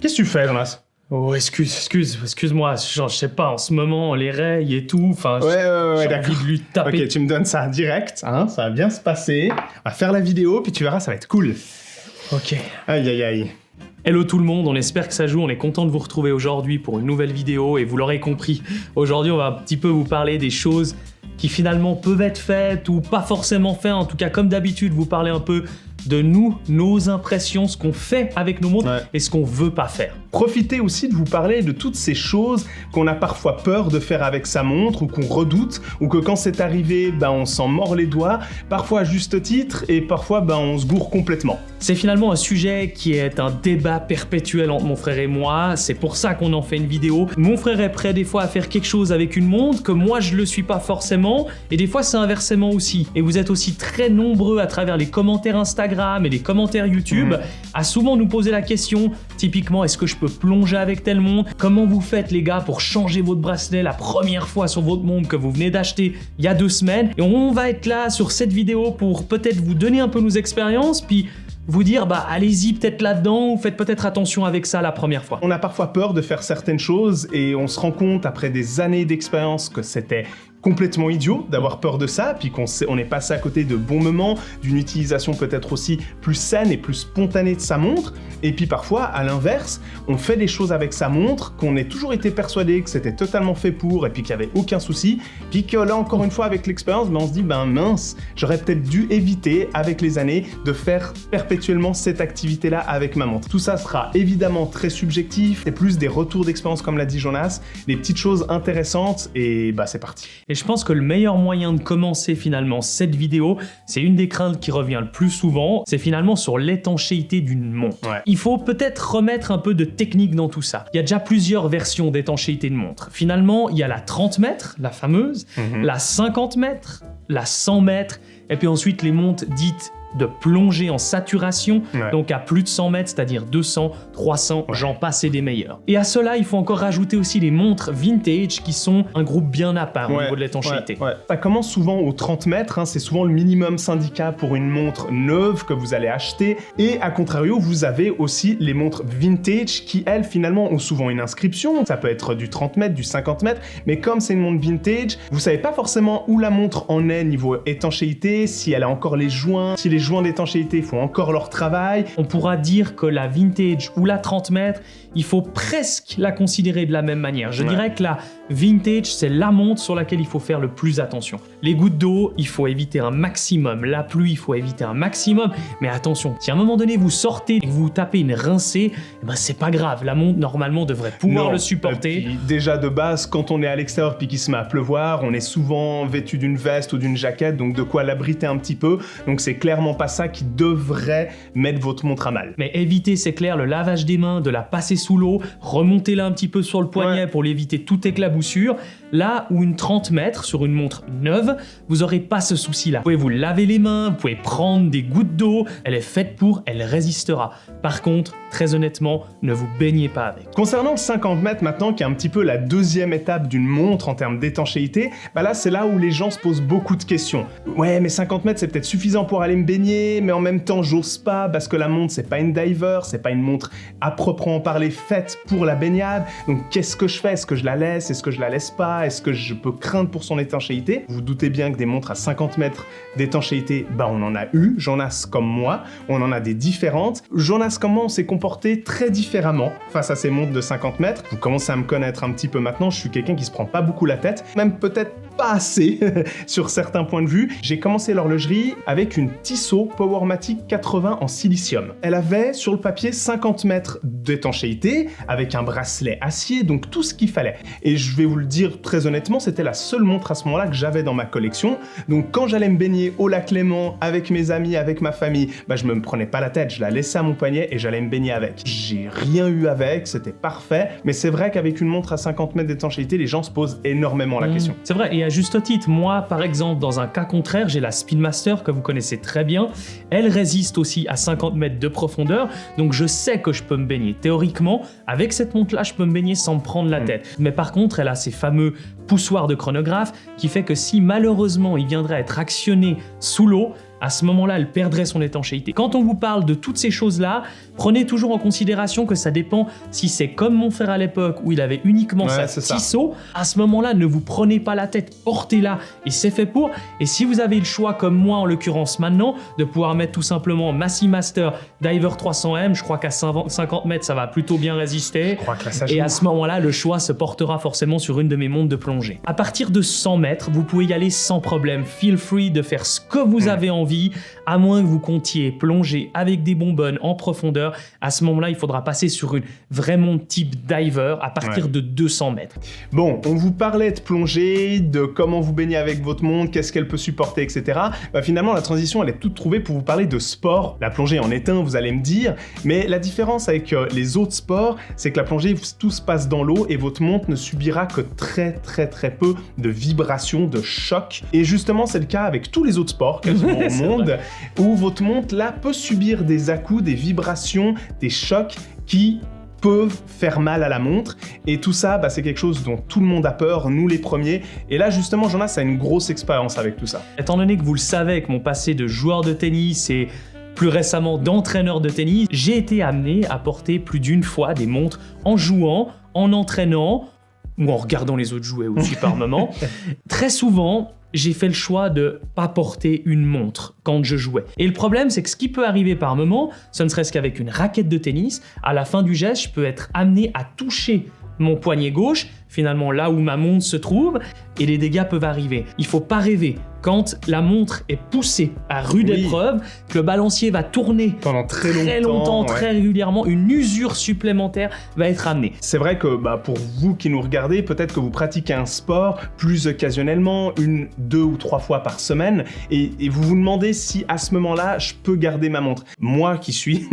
Qu'est-ce que tu fais, Jonas? Oh, excuse-moi, genre, je sais pas, en ce moment, les rails et tout, enfin, Ouais, j'ai d'accord. envie de lui taper. Ok, tu me donnes ça direct, hein, ça va bien se passer. On va faire la vidéo, puis tu verras, ça va être cool. Ok. Aïe, aïe, aïe. Hello tout le monde, on espère que ça joue, on est content de vous retrouver aujourd'hui pour une nouvelle vidéo, et vous l'aurez compris, aujourd'hui on va un petit peu vous parler des choses qui finalement peuvent être faites ou pas forcément faites, en tout cas comme d'habitude, vous parler un peu de nous, nos impressions, ce qu'on fait avec nos montres et ce qu'on veut pas faire. Profitez aussi de vous parler de toutes ces choses qu'on a parfois peur de faire avec sa montre ou qu'on redoute, ou que quand c'est arrivé, on s'en mord les doigts, parfois à juste titre et parfois on se gourre complètement. C'est finalement un sujet qui est un débat perpétuel entre mon frère et moi, c'est pour ça qu'on en fait une vidéo. Mon frère est prêt des fois à faire quelque chose avec une montre que moi je le suis pas forcément, et des fois c'est inversement aussi. Et vous êtes aussi très nombreux à travers les commentaires Instagram et les commentaires YouTube à souvent nous poser la question, typiquement est-ce que je peux plonger avec telle montre? Comment vous faites les gars pour changer votre bracelet la première fois sur votre montre que vous venez d'acheter il y a 2 semaines? Et on va être là sur cette vidéo pour peut-être vous donner un peu nos expériences, puis vous dire allez-y peut-être là-dedans, ou faites peut-être attention avec ça la première fois. On a parfois peur de faire certaines choses et on se rend compte après des années d'expérience que c'était complètement idiot d'avoir peur de ça, puis on est passé à côté de bons moments, d'une utilisation peut-être aussi plus saine et plus spontanée de sa montre, et puis parfois, à l'inverse, on fait des choses avec sa montre qu'on ait toujours été persuadé que c'était totalement fait pour, et puis qu'il n'y avait aucun souci, puis que là, encore une fois, avec l'expérience, on se dit, mince, j'aurais peut-être dû éviter, avec les années, de faire perpétuellement cette activité-là avec ma montre. Tout ça sera évidemment très subjectif, et plus des retours d'expérience, comme l'a dit Jonas, des petites choses intéressantes, et c'est parti. Et je pense que le meilleur moyen de commencer finalement cette vidéo, c'est une des craintes qui revient le plus souvent, c'est finalement sur l'étanchéité d'une montre. Il faut peut-être remettre un peu de technique dans tout ça. Il y a déjà plusieurs versions d'étanchéité de montre. Finalement, il y a la 30 mètres, la fameuse, la 50 mètres, la 100 mètres, et puis ensuite les montres dites de plongée en saturation, donc à plus de 100 mètres, c'est-à-dire 200, 300, j'en passe et des meilleurs. Et à cela, il faut encore rajouter aussi les montres vintage qui sont un groupe bien à part au niveau de l'étanchéité. Ça commence souvent aux 30 mètres, c'est souvent le minimum syndicat pour une montre neuve que vous allez acheter, et à contrario, vous avez aussi les montres vintage qui, elles, finalement, ont souvent une inscription, ça peut être du 30 mètres, du 50 mètres, mais comme c'est une montre vintage, vous savez pas forcément où la montre en est niveau étanchéité, si elle a encore les joints, si les joints d'étanchéité font encore leur travail. On pourra dire que la vintage ou la 30 mètres, il faut presque la considérer de la même manière. Je dirais que la vintage, c'est la montre sur laquelle il faut faire le plus attention. Les gouttes d'eau, il faut éviter un maximum. La pluie, il faut éviter un maximum. Mais attention, si à un moment donné vous sortez et que vous tapez une rincée, c'est pas grave. La montre, normalement, devrait pouvoir le supporter. Déjà de base, quand on est à l'extérieur puis qu'il se met à pleuvoir, on est souvent vêtu d'une veste ou d'une jaquette, donc de quoi l'abriter un petit peu. Donc c'est clairement pas ça qui devrait mettre votre montre à mal. Mais évitez, c'est clair, le lavage des mains, de la passer sous l'eau, remontez-la un petit peu sur le poignet pour l'éviter toute éclaboussure. Là où une 30 mètres sur une montre neuve, vous n'aurez pas ce souci-là. Vous pouvez vous laver les mains, vous pouvez prendre des gouttes d'eau, elle est faite pour, elle résistera. Par contre, très honnêtement, ne vous baignez pas avec. Concernant le 50 mètres maintenant, qui est un petit peu la deuxième étape d'une montre en termes d'étanchéité, là c'est là où les gens se posent beaucoup de questions. Ouais, mais 50 mètres c'est peut-être suffisant pour aller me baigner, mais en même temps j'ose pas parce que la montre c'est pas une diver, c'est pas une montre à proprement parler faite pour la baignade. Donc qu'est-ce que je fais? Est-ce que je la laisse? Est-ce que je la laisse pas? Est-ce que je peux craindre pour son étanchéité? Vous doutez bien que des montres à 50 mètres d'étanchéité, on en a eu, Jonas comme moi, on en a des différentes. Jonas comme moi, on s'est comporté très différemment face à ces montres de 50 mètres. Vous commencez à me connaître un petit peu maintenant, je suis quelqu'un qui se prend pas beaucoup la tête, même peut-être pas assez sur certains points de vue. J'ai commencé l'horlogerie avec une Tissot Powermatic 80 en silicium. Elle avait sur le papier 50 mètres d'étanchéité avec un bracelet acier, donc tout ce qu'il fallait. Et je vais vous le dire très honnêtement, c'était la seule montre à ce moment-là que j'avais dans ma collection. Donc quand j'allais me baigner au lac Léman avec mes amis, avec ma famille, je me prenais pas la tête, je la laissais à mon poignet et j'allais me baigner avec. J'ai rien eu avec, c'était parfait, mais c'est vrai qu'avec une montre à 50 mètres d'étanchéité, les gens se posent énormément la question. C'est vrai, et à juste titre, moi par exemple, dans un cas contraire, j'ai la Speedmaster que vous connaissez très bien, elle résiste aussi à 50 mètres de profondeur, donc je sais que je peux me baigner. Théoriquement, avec cette montre-là, je peux me baigner sans me prendre la tête. Mais par contre, elle a ces fameux poussoirs de chronographe qui fait que si malheureusement il viendrait à être actionné sous l'eau, à ce moment-là, elle perdrait son étanchéité. Quand on vous parle de toutes ces choses-là, prenez toujours en considération que ça dépend si c'est comme mon frère à l'époque où il avait uniquement sa petit seau. À ce moment-là, ne vous prenez pas la tête, portez-la et c'est fait pour. Et si vous avez le choix, comme moi en l'occurrence maintenant, de pouvoir mettre tout simplement Massimaster Diver 300M, je crois qu'à 50 mètres, ça va plutôt bien résister. Je crois que là, ça joue. Et à ce moment-là, le choix se portera forcément sur une de mes montres de plongée. À partir de 100 mètres, vous pouvez y aller sans problème. Feel free de faire ce que vous avez envie, à moins que vous comptiez plonger avec des bonbonnes en profondeur. À ce moment-là, il faudra passer sur une vraie montre type diver à partir de 200 mètres. Bon, on vous parlait de plongée, de comment vous baignez avec votre montre, qu'est-ce qu'elle peut supporter, etc. Finalement, la transition, elle est toute trouvée pour vous parler de sport. La plongée en est un, vous allez me dire, mais la différence avec les autres sports, c'est que la plongée, tout se passe dans l'eau et votre montre ne subira que très peu de vibrations, de chocs. Et justement, c'est le cas avec tous les autres sports quasiment au monde, où votre montre, là, peut subir des à-coups, des vibrations, des chocs qui peuvent faire mal à la montre. Et tout ça, c'est quelque chose dont tout le monde a peur, nous les premiers. Et là, justement, Jonas a une grosse expérience avec tout ça. Étant donné que vous le savez, avec mon passé de joueur de tennis et plus récemment d'entraîneur de tennis, j'ai été amené à porter plus d'une fois des montres en jouant, en entraînant, ou en regardant les autres jouer aussi par moment. Très souvent, j'ai fait le choix de pas porter une montre quand je jouais. Et le problème, c'est que ce qui peut arriver par moment, ce ne serait-ce qu'avec une raquette de tennis, à la fin du geste, je peux être amené à toucher mon poignet gauche, finalement là où ma montre se trouve, et les dégâts peuvent arriver. Il faut pas rêver. Quand la montre est poussée à rude épreuve, que le balancier va tourner pendant très longtemps, très régulièrement, une usure supplémentaire va être amenée. C'est vrai que pour vous qui nous regardez, peut-être que vous pratiquez un sport plus occasionnellement, 1, 2 ou 3 fois par semaine, et vous vous demandez si à ce moment-là, je peux garder ma montre. Moi qui suis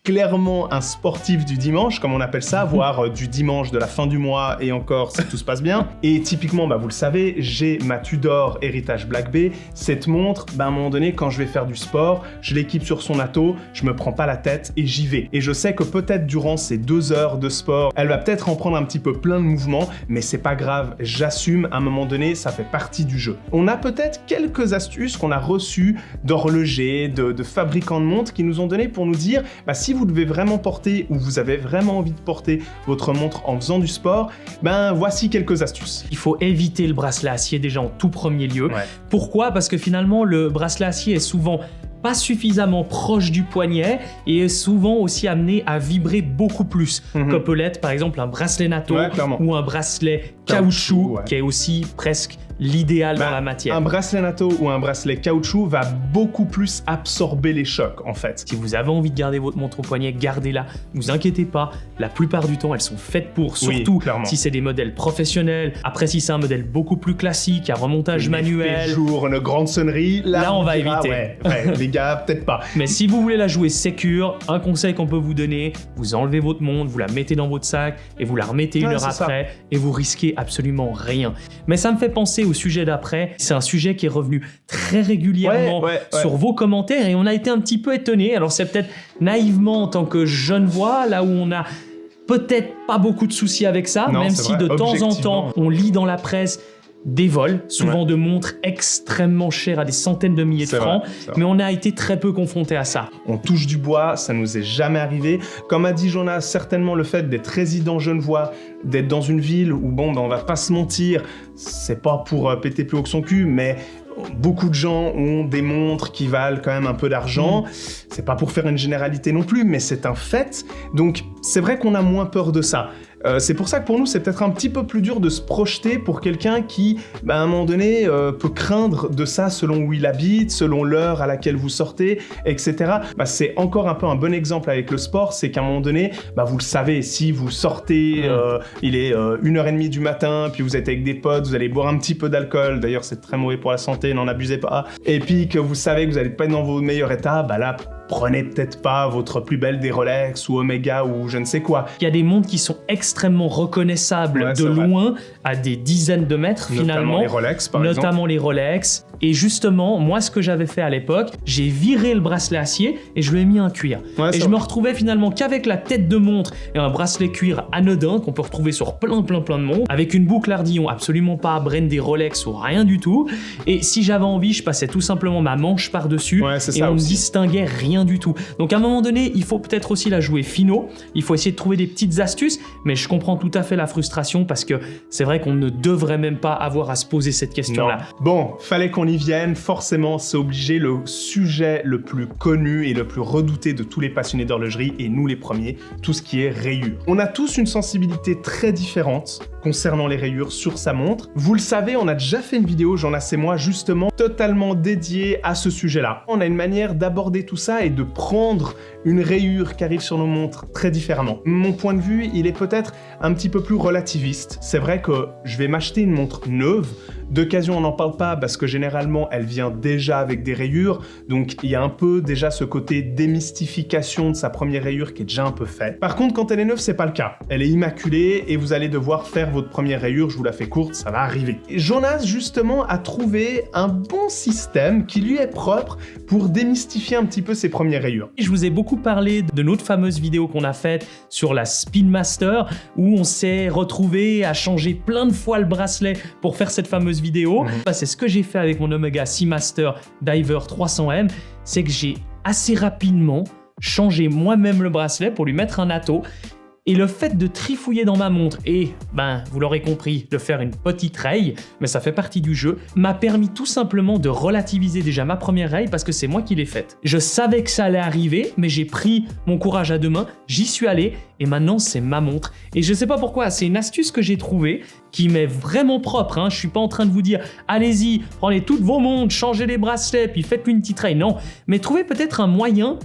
clairement un sportif du dimanche, comme on appelle ça, voire du dimanche de la fin du mois et encore si tout se passe bien, et typiquement, vous le savez, j'ai ma Tudor Heritage Black Bay. Cette montre, à un moment donné, quand je vais faire du sport, je l'équipe sur son atto, je me prends pas la tête et j'y vais. Et je sais que peut-être durant ces 2 heures de sport, elle va peut-être en prendre un petit peu plein de mouvements, mais c'est pas grave, j'assume, à un moment donné, ça fait partie du jeu. On a peut-être quelques astuces qu'on a reçues d'horlogers, de fabricants de montres qui nous ont donné pour nous dire, si vous devez vraiment porter ou vous avez vraiment envie de porter votre montre en faisant du sport, voici quelques astuces. Il faut éviter le bracelet acier déjà en tout premier lieu. Pourquoi ? Parce que finalement, le bracelet acier est souvent pas suffisamment proche du poignet et est souvent aussi amené à vibrer beaucoup plus que peut l'être par exemple un bracelet NATO ou un bracelet caoutchouc qui est aussi presque l'idéal dans la matière. Un bracelet NATO ou un bracelet caoutchouc va beaucoup plus absorber les chocs en fait. Si vous avez envie de garder votre montre au poignet, gardez-la. Ne vous inquiétez pas, la plupart du temps elles sont faites pour, surtout si c'est des modèles professionnels. Après si c'est un modèle beaucoup plus classique, à remontage manuel, une grande sonnerie, là on va éviter. Les gars, peut-être pas. Mais si vous voulez la jouer sécure, un conseil qu'on peut vous donner, vous enlevez votre montre, vous la mettez dans votre sac et vous la remettez 1 heure après et vous risquez absolument rien. Mais ça me fait penser au sujet d'après. C'est un sujet qui est revenu très régulièrement sur vos commentaires et on a été un petit peu étonnés. Alors c'est peut-être naïvement en tant que jeune voix, là où on a peut-être pas beaucoup de soucis avec ça, même si de temps en temps on lit dans la presse des vols, souvent de montres extrêmement chères à des centaines de milliers de francs, mais on a été très peu confrontés à ça. On touche du bois, ça nous est jamais arrivé. Comme a dit Jonas, certainement le fait d'être résident genevois, d'être dans une ville où on va pas se mentir, c'est pas pour péter plus haut que son cul, mais beaucoup de gens ont des montres qui valent quand même un peu d'argent. C'est pas pour faire une généralité non plus, mais c'est un fait. Donc c'est vrai qu'on a moins peur de ça. C'est pour ça que pour nous, c'est peut-être un petit peu plus dur de se projeter pour quelqu'un qui, à un moment donné, peut craindre de ça selon où il habite, selon l'heure à laquelle vous sortez, etc. C'est encore un peu un bon exemple avec le sport, c'est qu'à un moment donné, vous le savez, si vous sortez, il est 1h30 du matin, puis vous êtes avec des potes, vous allez boire un petit peu d'alcool, d'ailleurs c'est très mauvais pour la santé, n'en abusez pas, et puis que vous savez que vous n'allez pas être dans vos meilleurs états, là, prenez peut-être pas votre plus belle des Rolex ou Omega ou je ne sais quoi. Il y a des montres qui sont extrêmement reconnaissables de loin à des dizaines de mètres finalement. Notamment les Rolex, par exemple. Notamment les Rolex. Et justement, moi, ce que j'avais fait à l'époque, j'ai viré le bracelet acier et je lui ai mis un cuir. Ouais, et je me retrouvais finalement qu'avec la tête de montre et un bracelet cuir anodin qu'on peut retrouver sur plein de montres, avec une boucle Ardillon absolument pas brandée Rolex ou rien du tout. Et si j'avais envie, je passais tout simplement ma manche par-dessus et on ne distinguait rien du tout. Donc à un moment donné, il faut peut-être aussi la jouer finaux. Il faut essayer de trouver des petites astuces, mais je comprends tout à fait la frustration parce que c'est vrai qu'on ne devrait même pas avoir à se poser cette question-là. Non. Bon, fallait qu'on y vienne. Forcément, c'est obligé, le sujet le plus connu et le plus redouté de tous les passionnés d'horlogerie, et nous les premiers, tout ce qui est rayures. On a tous une sensibilité très différente concernant les rayures sur sa montre. Vous le savez, on a déjà fait une vidéo, Jonas et moi, justement, totalement dédiée à ce sujet-là. On a une manière d'aborder tout ça et de prendre une rayure qui arrive sur nos montres très différemment. Mon point de vue, il est peut-être un petit peu plus relativiste. C'est vrai que je vais m'acheter une montre neuve. D'occasion, on n'en parle pas parce que généralement, elle vient déjà avec des rayures. Donc, il y a un peu déjà ce côté démystification de sa première rayure qui est déjà un peu fait. Par contre, quand elle est neuve, c'est pas le cas. Elle est immaculée et vous allez devoir faire votre première rayure. Je vous la fais courte, ça va arriver. Et Jonas, justement, a trouvé un bon système qui lui est propre pour démystifier un petit peu ses premières rayures. Je vous ai beaucoup parlé de notre fameuse vidéo qu'on a faite sur la Spin Master où on s'est retrouvé à changer plein de fois le bracelet pour faire cette fameuse vidéo. C'est ce que j'ai fait avec mon Omega Seamaster Diver 300M, c'est que j'ai assez rapidement changé moi-même le bracelet pour lui mettre un atto. Et le fait de trifouiller dans ma montre et, vous l'aurez compris, de faire une petite raye, mais ça fait partie du jeu, m'a permis tout simplement de relativiser déjà ma première raye parce que c'est moi qui l'ai faite. Je savais que ça allait arriver, mais j'ai pris mon courage à deux mains, j'y suis allé et maintenant c'est ma montre. Et je sais pas pourquoi, c'est une astuce que j'ai trouvée qui m'est vraiment propre. Je suis pas en train de vous dire allez-y, prenez toutes vos montres, changez les bracelets, puis faites-lui une petite raye. Non, mais trouvez peut-être un moyen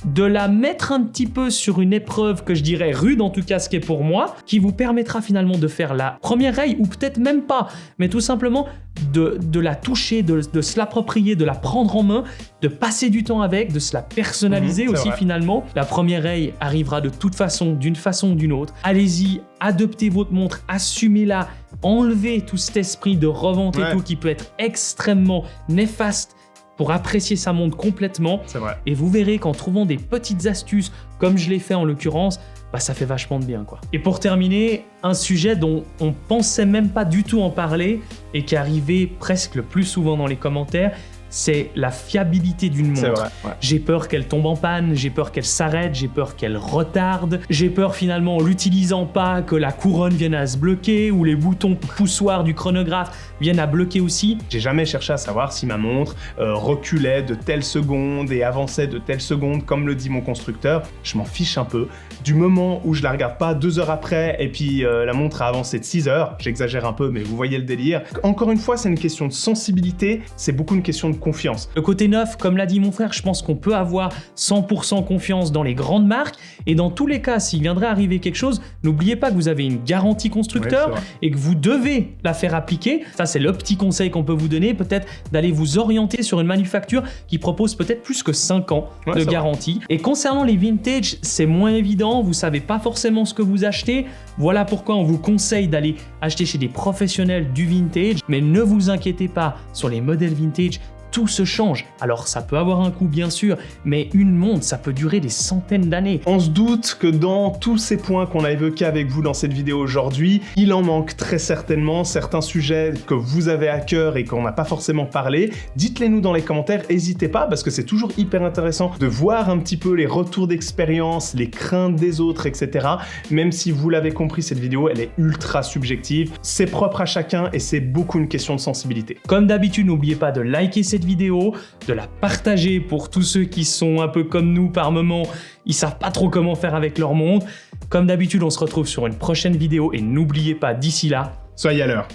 de la mettre un petit peu sur une épreuve que je dirais rude, en tout cas ce qui est pour moi, qui vous permettra finalement de faire la première raye, ou peut-être même pas, mais tout simplement de la toucher, de se l'approprier, de la prendre en main, de passer du temps avec, de se la personnaliser aussi vrai. Finalement. La première raye arrivera de toute façon, d'une façon ou d'une autre. Allez-y, adoptez votre montre, assumez-la, enlevez tout cet esprit de revente et tout qui peut être extrêmement néfaste pour apprécier sa montre complètement. C'est vrai. Et vous verrez qu'en trouvant des petites astuces, comme je l'ai fait en l'occurrence, ça fait vachement de bien, quoi. Et pour terminer, un sujet dont on pensait même pas du tout en parler et qui arrivait presque le plus souvent dans les commentaires, c'est la fiabilité d'une montre. C'est vrai, ouais. J'ai peur qu'elle tombe en panne, j'ai peur qu'elle s'arrête, j'ai peur qu'elle retarde, j'ai peur finalement en l'utilisant pas que la couronne vienne à se bloquer ou les boutons poussoirs du chronographe viennent à bloquer aussi. J'ai jamais cherché à savoir si ma montre reculait de telle seconde et avançait de telle seconde, comme le dit mon constructeur. Je m'en fiche un peu. Du moment où je la regarde pas 2 heures après et puis la montre a avancé de 6 heures, j'exagère un peu mais vous voyez le délire. Encore une fois, c'est une question de sensibilité, c'est beaucoup une question de confiance. Le côté neuf, comme l'a dit mon frère, je pense qu'on peut avoir 100% confiance dans les grandes marques et dans tous les cas, s'il viendrait arriver quelque chose, n'oubliez pas que vous avez une garantie constructeur et que vous devez la faire appliquer. Ça, c'est le petit conseil qu'on peut vous donner, peut-être d'aller vous orienter sur une manufacture qui propose peut-être plus que 5 ans de garantie. Et concernant les vintage, c'est moins évident, vous savez pas forcément ce que vous achetez. Voilà pourquoi on vous conseille d'aller acheter chez des professionnels du vintage, mais ne vous inquiétez pas, sur les modèles vintage, tout se change. Alors ça peut avoir un coût bien sûr, mais une montre, ça peut durer des centaines d'années. On se doute que dans tous ces points qu'on a évoqués avec vous dans cette vidéo aujourd'hui, il en manque très certainement certains sujets que vous avez à cœur et qu'on n'a pas forcément parlé. Dites-les nous dans les commentaires, n'hésitez pas parce que c'est toujours hyper intéressant de voir un petit peu les retours d'expérience, les craintes des autres, etc. Même si vous l'avez compris, cette vidéo, elle est ultra subjective. C'est propre à chacun et c'est beaucoup une question de sensibilité. Comme d'habitude, n'oubliez pas de liker cette vidéo, de la partager pour tous ceux qui sont un peu comme nous par moment, ils savent pas trop comment faire avec leur montre. Comme d'habitude, on se retrouve sur une prochaine vidéo et n'oubliez pas d'ici là, soyez à l'heure.